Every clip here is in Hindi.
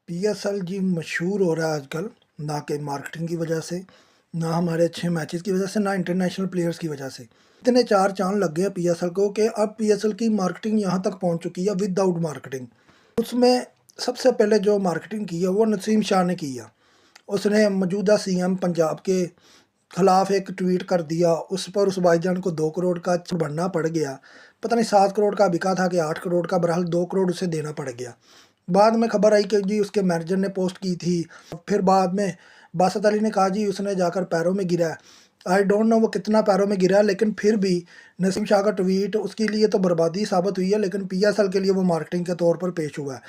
पीएसएल जी मशहूर हो रहा है आजकल, ना कि मार्केटिंग की वजह से, ना हमारे अच्छे मैचेस की वजह से, ना इंटरनेशनल प्लेयर्स की वजह से। इतने चार चांद लग गए हैं पीएसएल को कि अब पीएसएल की मार्केटिंग यहाँ तक पहुँच चुकी है विदाउट मार्केटिंग। उसमें सबसे पहले जो मार्केटिंग की है वो नसीम शाह ने की है। उसने मौजूदा सीएम पंजाब के खिलाफ एक ट्वीट कर दिया, उस पर उस भाईजान को 2 करोड़ का बढ़ना पड़ गया। पता नहीं 7 करोड़ का बिका था कि 8 करोड़ का, बहरहाल 2 करोड़ उसे देना पड़ गया। बाद में खबर आई कि जी उसके मैनेजर ने पोस्ट की थी। फिर बाद में बासत अली ने कहा जी उसने जाकर पैरों में गिरा है। आई डोंट नो वो कितना पैरों में गिरा है, लेकिन फिर भी नसीम शाह का ट्वीट उसके लिए तो बर्बादी साबित हुई है, लेकिन पीएसएल के लिए वो मार्केटिंग के तौर पर पेश हुआ है।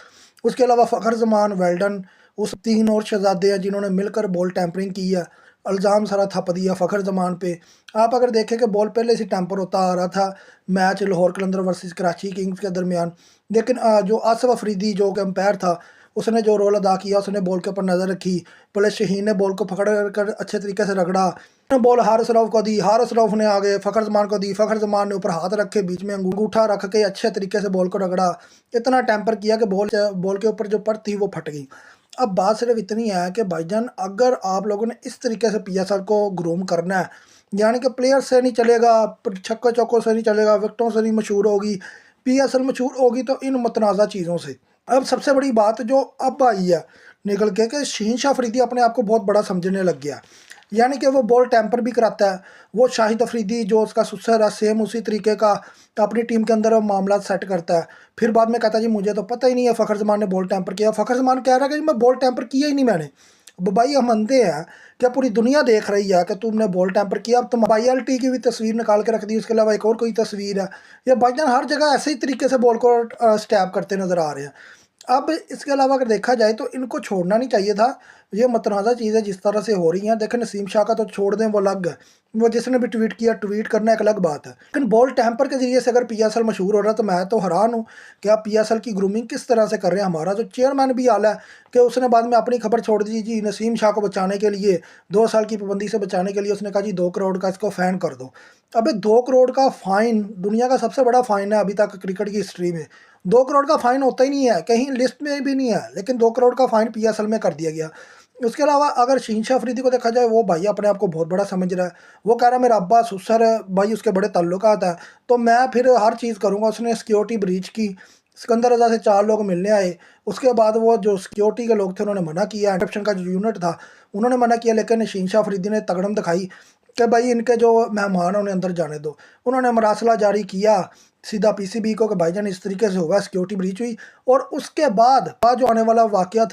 उसके अलावा फ़खर जमान, वेल्डन, उस 3 और शहजादे हैं जिन्होंने मिलकर बॉल टैंपरिंग की है। इल्ज़ाम सारा थप दिया फ़खर जमान पे। आप अगर देखें कि बॉल पहले से टैंपर होता आ रहा था मैच लाहौर कलंदर वर्सेस कराची किंग्स के दरमियान, लेकिन जो आसिफ अफरीदी जो कि अंपायर था, उसने जो रोल अदा किया, उसने बॉल के ऊपर नज़र रखी। प्लस शहीन ने बॉल को पकड़ कर अच्छे तरीके से रगड़ा, बॉल हारिस रऊफ को दी, हारिस रऊफ ने आगे फ़खर जमान को दी, फ़खर जमान ने ऊपर हाथ रखे बीच में अंगूठा रख के अच्छे तरीके से बॉल को रगड़ा। इतना टैंपर किया कि बॉल के ऊपर जो परत थी वो फट गई। अब बात सिर्फ इतनी है कि भाईजान अगर आप लोगों ने इस तरीके से पीएसएल को ग्रूम करना है, यानी कि प्लेयर से नहीं चलेगा, छक्के चौकों से नहीं चलेगा, विकेटों से नहीं मशहूर होगी, पीएसएल मशहूर होगी तो इन मुतनाज़ा चीज़ों से। अब सबसे बड़ी बात जो अब आई है निकल के कि शहीन शाह अफरीदी अपने आप को बहुत बड़ा समझने लग गया, यानी कि वो बॉल टैंपर भी कराता है। वो शाहिद अफरीदी जो उसका सुसर है, सेम उसी तरीके का अपनी टीम के अंदर मामला सेट करता है। फिर बाद में कहता है जी मुझे तो पता ही नहीं है फ़खर जमान ने बॉल टैंपर किया। फ़खर जमान कह रहा है कि जी मैं बॉल टैंपर किया ही नहीं मैंने। अब भाई हम मानते हैं कि पूरी दुनिया देख रही है कि तुमने बॉल टैंपर किया। अब तुम ILT की भी तस्वीर निकाल के रख दी, उसके अलावा एक और कोई तस्वीर है। ये भाईजान हर जगह ऐसे ही तरीके से बॉल को स्टैप करते नज़र आ रहे हैं। अब इसके अलावा अगर देखा जाए तो इनको छोड़ना नहीं चाहिए था। ये मतनाज़ा चीज़ें जिस तरह से हो रही हैं, देखें नसीम शाह का तो छोड़ दें, वो अलग है, वो जिसने भी ट्वीट किया, ट्वीट करना एक अलग बात है, लेकिन बॉल टैंपर के ज़रिए से अगर पीएसएल मशहूर हो रहा है तो मैं तो हैरान हूँ कि आप पीएसएल की ग्रूमिंग किस तरह से कर रहे हैं। हमारा जो चेयरमैन भी आला है कि उसने बाद में अपनी खबर छोड़ दी जी नसीम शाह को बचाने के लिए, 2 साल की पाबंदी से बचाने के लिए उसने कहा जी 2 करोड़ का इसको फ़ाइन कर दो। अबे 2 करोड़ का फ़ाइन दुनिया का सबसे बड़ा फ़ाइन है अभी तक क्रिकेट की हिस्ट्री में। 2 करोड़ का फ़ाइन होता ही नहीं है, कहीं लिस्ट में भी नहीं है, लेकिन 2 करोड़ का फ़ाइन पीएसएल में कर दिया गया। उसके अलावा अगर शहीन शाह अफरीदी को देखा जाए, वो भाई अपने आप को बहुत बड़ा समझ रहा है। वो कह रहा है मेरा अब्बा सुसर है भाई, उसके बड़े ताल्लुकात है, तो मैं फिर हर चीज़ करूँगा। उसने सिक्योरिटी ब्रीच की, सिकंदर रजा से 4 लोग मिलने आए। उसके बाद वो जो सिक्योरिटी के लोग थे उन्होंने मना किया, एंट्रप्शन का जो यूनिट था उन्होंने मना किया, लेकिन शहीन शाह अफरीदी ने तगड़म दिखाई कि भाई इनके जो मेहमान हैं उन्हें अंदर जाने दो। उन्होंने मरासला जारी किया सीधा पीसीबी को कि भाईजान इस तरीके से होगा, सिक्योरिटी ब्रीच हुई। और उसके बाद जो आने वाला वाकया था